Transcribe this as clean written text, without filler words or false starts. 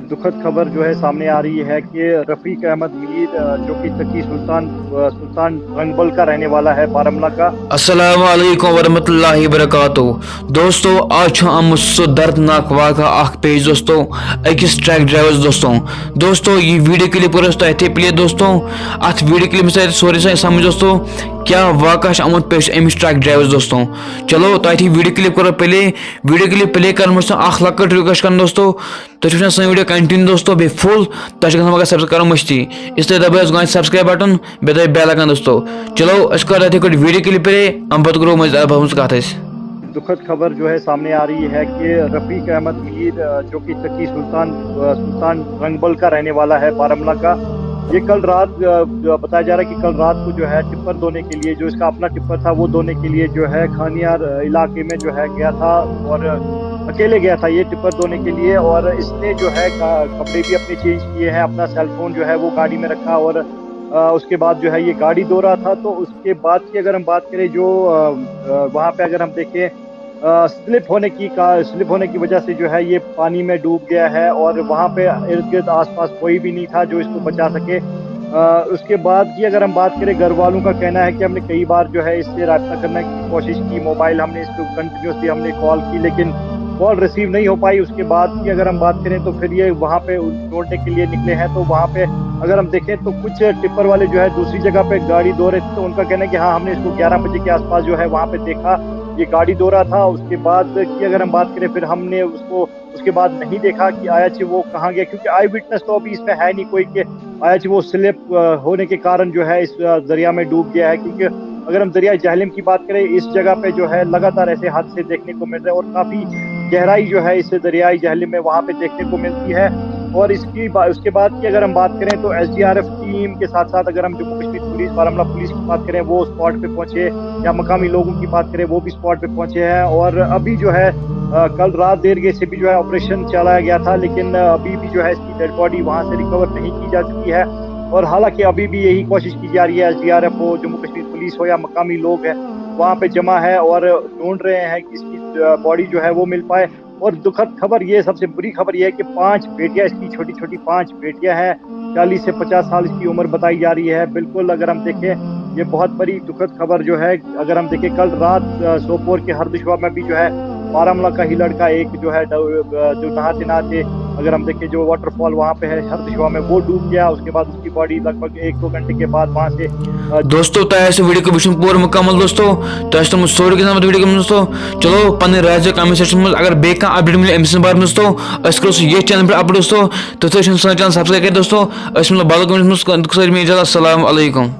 दुखद खबर जो है सामने आ रही है कि रफ़ीक अहमद मीर जो कि तकी सुल्तान रंगबल का रहने वाला है, बारामूला का। अस्सलाम वालेकुम वरहमतुल्लाहि वबरकातुहू। दोस्तों आज आमुत सो दर्दनाक वाक़ा अख पेश दोस्तों अकिस ट्रक ड्राइवर्स दोस्तों ये वीडियो क्लिप कर तथे प्ले दोस्तों अत वीडियो क्लिप से सोरे समझ दोस्तों क्या वाक़ा आमुत पेश अमिस ट्रक ड्राइवर्स दोस्तों। चलो तथी वीडियो क्लिप करो प्ले। वीडियो क्लिप प्ले कर अख लकट रिक्वेस्ट कर दोस्तों तुम सी वीडियो कंटिन्यू दोस्तों बे फुल तुम मगर सब्सक्राइब करो मस्ती इसलिए दबाओ गाय सब्सक्राइब बटन बे दबाओ बेल आइकन दोस्तों। चलो कर वीडियो क्लिप प्ले हम पत करो कत दुखद खबर जो है सामने आ रही है कि रफ़ीक अहमद मीर जो कि तकी सुल्तान रंगबल का रहने वाला है, बारामूला का। ये कल रात बताया जा रहा है कि कल रात को जो है टिप्पर धोने के लिए, जो इसका अपना टिप्पर था वो धोने के लिए जो है खानियार इलाके में जो है गया था और अकेले गया था ये टिप्पर धोने के लिए। और इसने जो है कपड़े भी अपने चेंज किए हैं, अपना सेलफोन जो है वो गाड़ी में रखा और उसके बाद जो है ये गाड़ी धो रहा था। तो उसके बाद की अगर हम बात करें जो वहाँ पे अगर हम देखें स्लिप होने की वजह से जो है ये पानी में डूब गया है और वहाँ पे इर्द गिर्द आसपास कोई भी नहीं था जो इसको बचा सके। उसके बाद की अगर हम बात करें, घर वालों का कहना है कि हमने कई बार जो है इससे राब्ता करने की कोशिश की, मोबाइल हमने इसको कंटिन्यूसली हमने कॉल की लेकिन कॉल रिसीव नहीं हो पाई। उसके बाद की अगर हम बात करें तो फिर ये वहाँ पे ढूंढने के लिए निकले हैं। तो वहाँ पे अगर हम देखें तो कुछ टिप्पर वाले जो है दूसरी जगह पे गाड़ी धो रहे थे, तो उनका कहना है कि हाँ हमने इसको 11 बजे के आसपास जो है वहाँ पे देखा, ये गाड़ी धो रहा था। उसके बाद की अगर हम बात करें फिर हमने उसको उसके बाद नहीं देखा कि आया ची वो कहाँ गया, क्योंकि आई विटनेस तो अभी इसमें है नहीं कोई कि आया ची वो स्लिप होने के कारण जो है इस दरिया में डूब गया है। क्योंकि अगर हम दरिया जहलम की बात करें, इस जगह पे जो है लगातार ऐसे हादसे देखने को मिल रहे हैं और काफ़ी गहराई जो है इस दरियाई जहलम में वहाँ पे देखने को मिलती है। और उसके बाद की अगर हम बात करें तो एसडीआरएफ टीम के साथ साथ अगर हम जम्मू कश्मीर पुलिस, बारामूला पुलिस की बात करें वो स्पॉट पे पहुंचे, या मकामी लोगों की बात करें वो भी स्पॉट पे पहुंचे हैं। और अभी जो है कल रात देर गए से भी जो है ऑपरेशन चलाया गया था, लेकिन अभी भी जो है इसकी डेड बॉडी वहाँ से रिकवर नहीं की जा चुकी है। और हालांकि अभी भी यही कोशिश की जा रही है, एसडीआरएफ हो, जम्मू कश्मीर पुलिस हो या मकामी लोग हैं वहाँ पे जमा है और ढूंढ रहे हैं कि इसकी बॉडी जो है वो मिल पाए। और दुखद खबर ये, सबसे बुरी खबर ये है कि 5 बेटियां, इसकी छोटी छोटी 5 बेटियां हैं, 40 से 50 साल इसकी उम्र बताई जा रही है। बिल्कुल अगर हम देखें ये बहुत बड़ी दुखद खबर जो है, अगर हम देखें कल रात सोपोर के हरदुशवा में भी जो है बारामूला का ही लड़का एक जो है जो नहाते नहाते अगर हम देखें जो वाटरफॉल वहाँ पे है हरदुशवा में, वो डूब गया। उसके बाद उसकी बॉडी लगभग 1-2 घंटे के बाद वहाँ से दोस्तों तैयार वीडियो को विषय पूरा मुकम्मल दोस्तों तो स्टोरी के साथ वीडियो दोस्तों। चलो पन्ने राज कमेंट सेक्शन में अगर बे अपडेट मिले एमसी बारे में दोस्तों करो ये चैनल पर अपडेट दोस्तों तो चैनल सब्सक्राइब करें दोस्तों। बाल में इजाज़त। अस्सलाम वालेकुम।